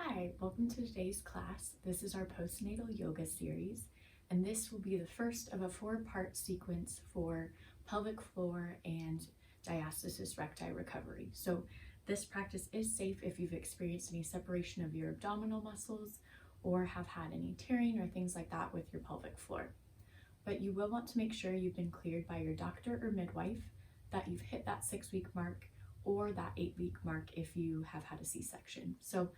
Hi, welcome to today's class. This is our postnatal yoga series, and this will be the first of a 4-part sequence for pelvic floor and diastasis recti recovery. So this practice is safe if you've experienced any separation of your abdominal muscles or have had any tearing or things like that with your pelvic floor. But you will want to make sure you've been cleared by your doctor or midwife, that you've hit that 6-week mark or that 8-week mark if you have had a C-section. So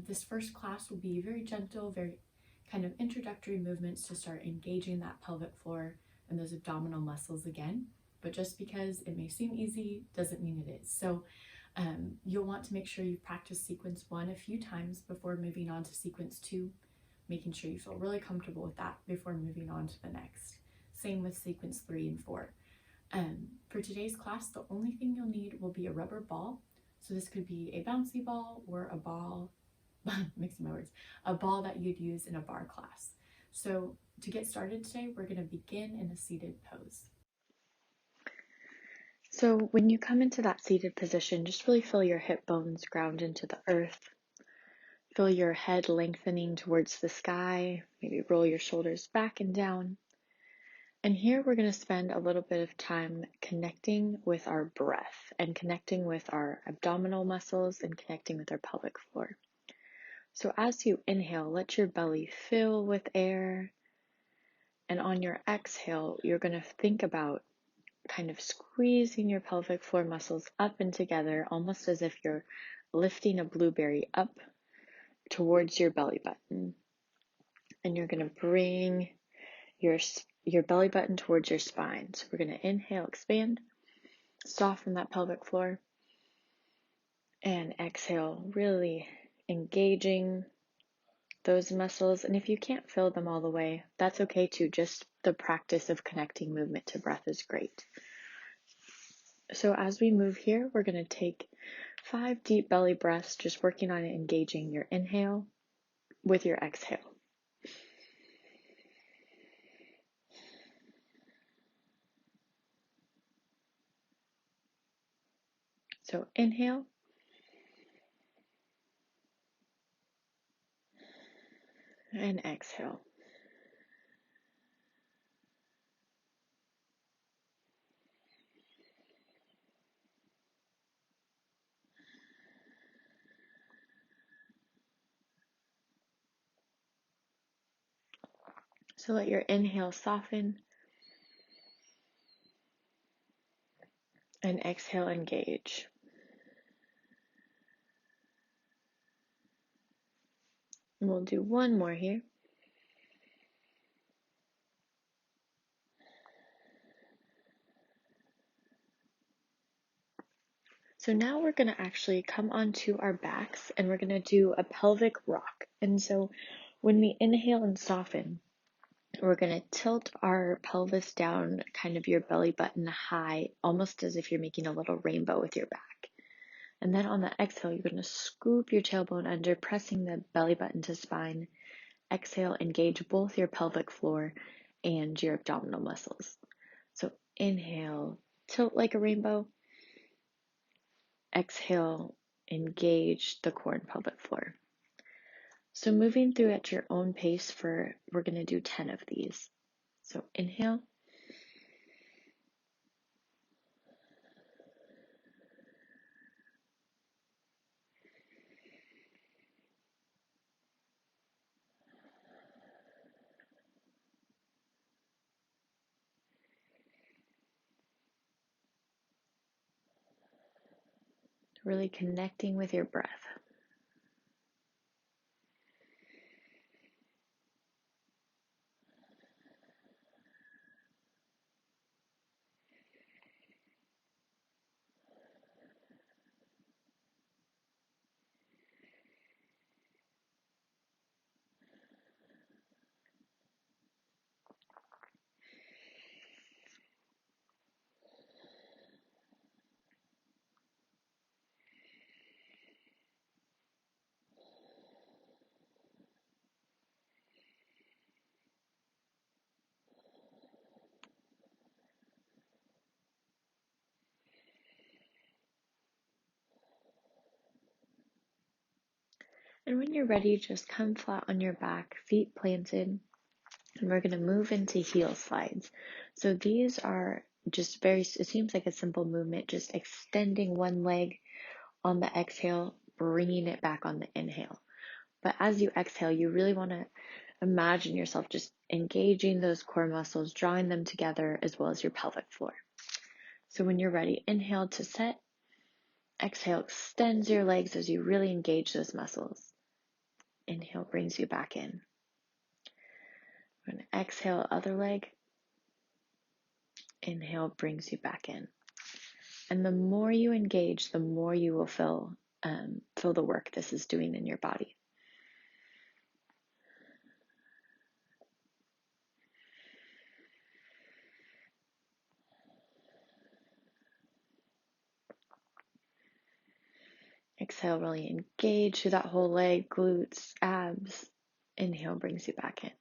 this first class will be very gentle, very kind of introductory movements to start engaging that pelvic floor and those abdominal muscles again. But just because it may seem easy doesn't mean it is. So you'll want to make sure you practice sequence 1 a few times before moving on to sequence 2, making sure you feel really comfortable with that before moving on to the next. Same with sequence 3 and 4. For today's class, the only thing you'll need will be a rubber ball. So this could be a bouncy ball or a ball, mixing my words, a ball that you'd use in a bar class. So to get started today, we're going to begin in a seated pose. So when you come into that seated position, just really feel your hip bones ground into the earth. Feel your head lengthening towards the sky. Maybe roll your shoulders back and down. And here we're going to spend a little bit of time connecting with our breath and connecting with our abdominal muscles and connecting with our pelvic floor. So as you inhale, let your belly fill with air. And on your exhale, you're going to think about kind of squeezing your pelvic floor muscles up and together, almost as if you're lifting a blueberry up towards your belly button. And you're going to bring your belly button towards your spine. So we're going to inhale, expand, soften that pelvic floor, and exhale, really engaging those muscles. And if you can't feel them all the way, that's okay too. Just the practice of connecting movement to breath is great. So as we move here, we're going to take 5 deep belly breaths, just working on engaging your inhale with your exhale. So inhale. And exhale. So let your inhale soften and exhale engage. And we'll do one more here. So now we're going to actually come onto our backs and we're going to do a pelvic rock. And so when we inhale and soften, we're going to tilt our pelvis down, kind of your belly button high, almost as if you're making a little rainbow with your back. And then on the exhale, you're going to scoop your tailbone under, pressing the belly button to spine. Exhale, engage both your pelvic floor and your abdominal muscles. So inhale, tilt like a rainbow. Exhale, engage the core and pelvic floor. So moving through at your own pace we're going to do 10 of these. So inhale. Really connecting with your breath. And when you're ready, just come flat on your back, feet planted, and we're going to move into heel slides. So these are just it seems like a simple movement, just extending one leg on the exhale, bringing it back on the inhale. But as you exhale, you really want to imagine yourself just engaging those core muscles, drawing them together, as well as your pelvic floor. So when you're ready, inhale to set. Exhale, extends your legs as you really engage those muscles. Inhale brings you back in. We're going to exhale, other leg. Inhale brings you back in. And the more you engage, the more you will feel the work this is doing in your body. Exhale, really engage through that whole leg, glutes, abs. Inhale brings you back in.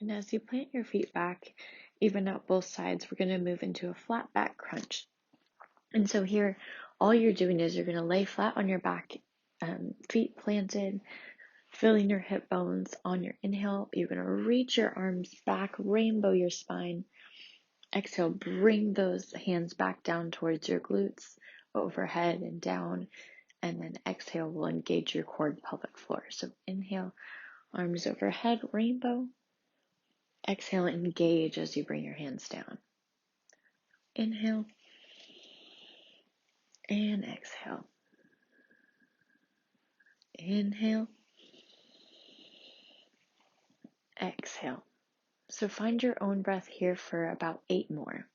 And as you plant your feet back, even out both sides, we're going to move into a flat back crunch. And so here, all you're doing is you're going to lay flat on your back, feet planted, filling your hip bones. On your inhale, you're going to reach your arms back, rainbow your spine. Exhale, bring those hands back down towards your glutes, overhead and down. And then exhale will engage your core and pelvic floor. So inhale, arms overhead, rainbow. Exhale, engage as you bring your hands down. Inhale and exhale. Inhale, exhale. So find your own breath here for about 8 more.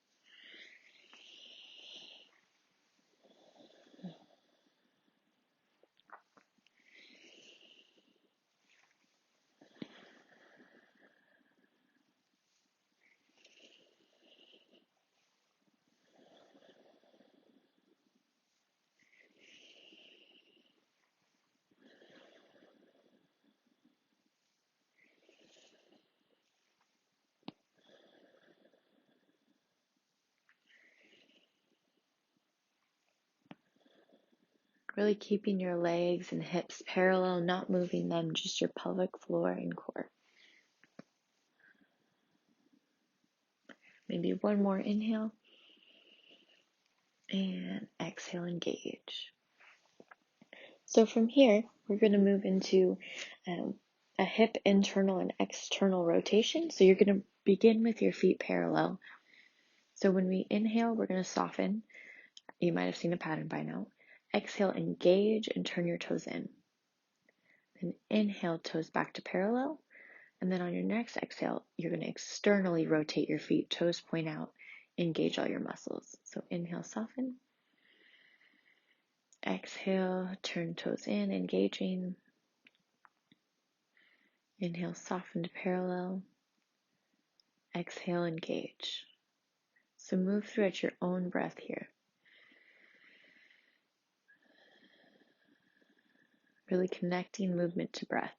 Really keeping your legs and hips parallel, not moving them, just your pelvic floor and core. Maybe one more inhale. And exhale, engage. So from here, we're going to move into a hip internal and external rotation. So you're going to begin with your feet parallel. So when we inhale, we're going to soften. You might have seen a pattern by now. Exhale, engage, and turn your toes in. Then inhale, toes back to parallel. And then on your next exhale, you're going to externally rotate your feet, toes point out, engage all your muscles. So inhale, soften. Exhale, turn toes in, engaging. Inhale, soften to parallel. Exhale, engage. So move through at your own breath here. Really connecting movement to breath.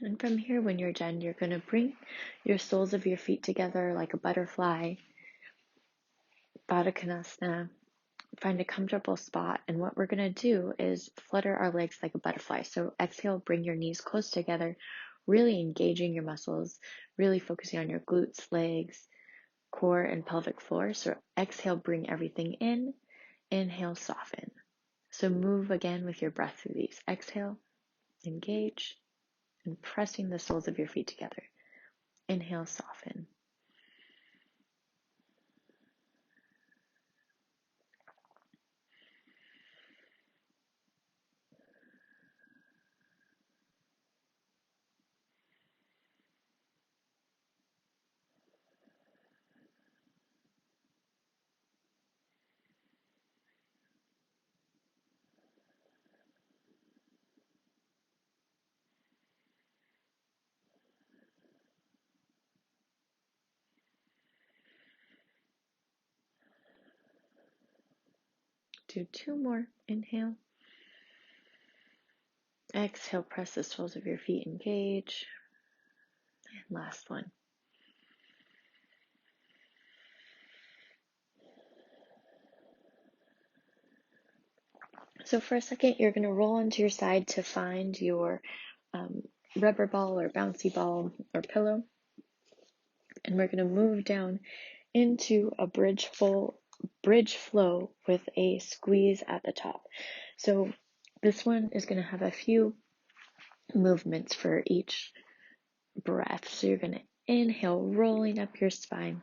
And from here, when you're done, you're going to bring your soles of your feet together like a butterfly, Baddha Konasana. Find a comfortable spot, and what we're going to do is flutter our legs like a butterfly. So exhale, bring your knees close together, really engaging your muscles, really focusing on your glutes, legs, core, and pelvic floor. So exhale, bring everything in. Inhale, soften. So move again with your breath through these. Exhale, engage, and pressing the soles of your feet together. Inhale, soften. Do 2 more. Inhale. Exhale, press the soles of your feet, engage. And last one. So for a second, you're going to roll onto your side to find your rubber ball or bouncy ball or pillow. And we're going to move down into a bridge flow with a squeeze at the top. So this one is going to have a few movements for each breath. So you're going to inhale, rolling up your spine.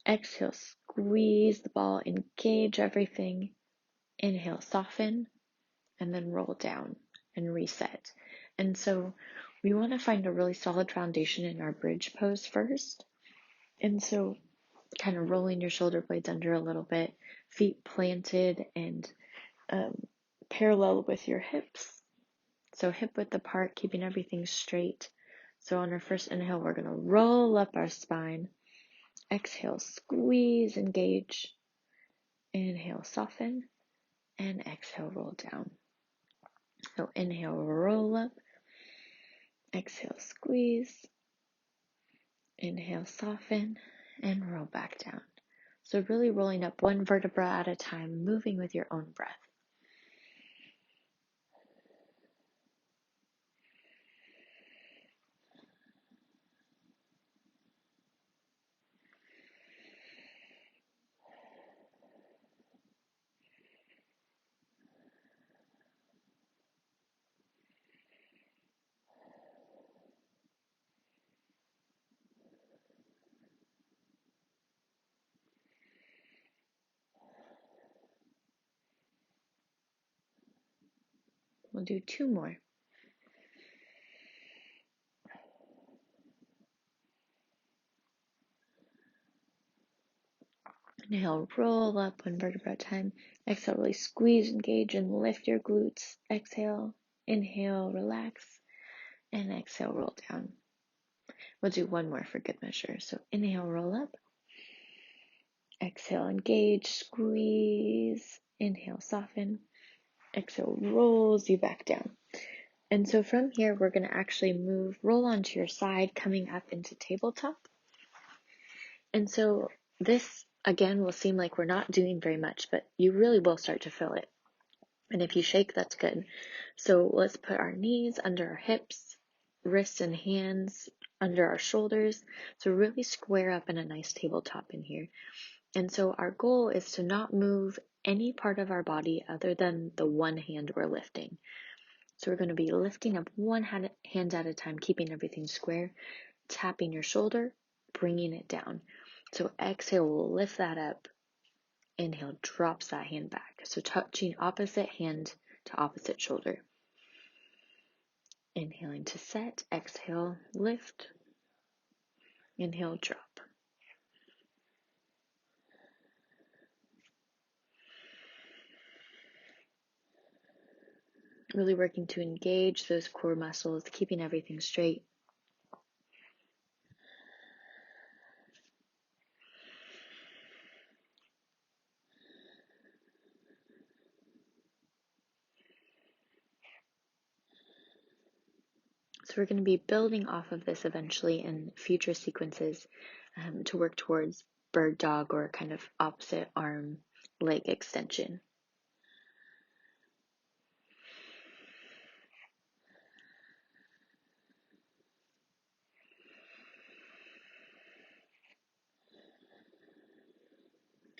Exhale, squeeze the ball, engage everything. Inhale, soften, and then roll down and reset. And so we want to find a really solid foundation in our bridge pose first. And so kind of rolling your shoulder blades under a little bit, feet planted and parallel with your hips. So hip width apart, keeping everything straight. So on our first inhale, we're going to roll up our spine. Exhale, squeeze, engage. Inhale, soften. And exhale, roll down. So inhale, roll up. Exhale, squeeze. Inhale, soften. And roll back down. So really rolling up one vertebra at a time, moving with your own breath. We'll do 2 more. Inhale, roll up one vertebra at a time. Exhale, really squeeze, engage, and lift your glutes. Exhale, inhale, relax, and exhale, roll down. We'll do 1 more for good measure. So inhale, roll up. Exhale, engage, squeeze. Inhale, soften. Exhale, rolls you back down. And so from here, we're going to actually roll onto your side, coming up into tabletop. And so this, again, will seem like we're not doing very much, but you really will start to feel it. And if you shake, that's good. So let's put our knees under our hips, wrists and hands under our shoulders. So really square up in a nice tabletop in here. And so our goal is to not move any part of our body other than the one hand we're lifting. So we're going to be lifting up one hand at a time, keeping everything square, tapping your shoulder, bringing it down. So exhale, we'll lift that up. Inhale, drops that hand back. So touching opposite hand to opposite shoulder. Inhaling to set, exhale, lift. Inhale, drop. Really working to engage those core muscles, keeping everything straight. So So we're going to be building off of this eventually in future sequences to work towards bird dog or kind of opposite arm leg extension.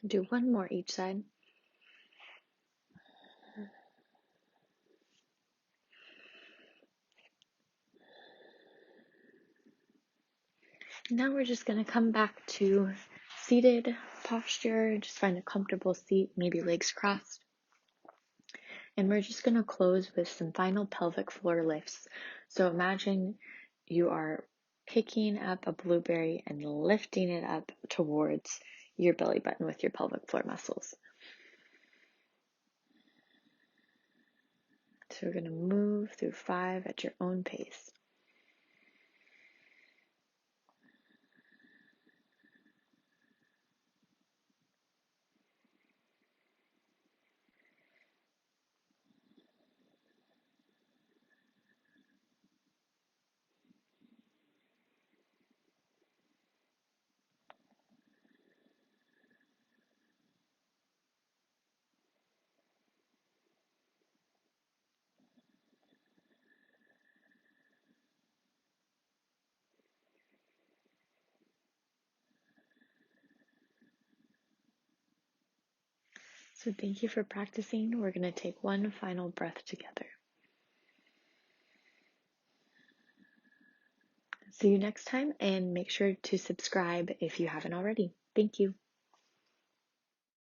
Do one more each side. Now we're just going to come back to seated posture. Just find a comfortable seat, maybe legs crossed. And we're just going to close with some final pelvic floor lifts. So imagine you are picking up a blueberry and lifting it up towards your belly button with your pelvic floor muscles. So we're going to move through 5 at your own pace. So thank you for practicing. We're going to take one final breath together. See you next time, and make sure to subscribe if you haven't already. Thank you.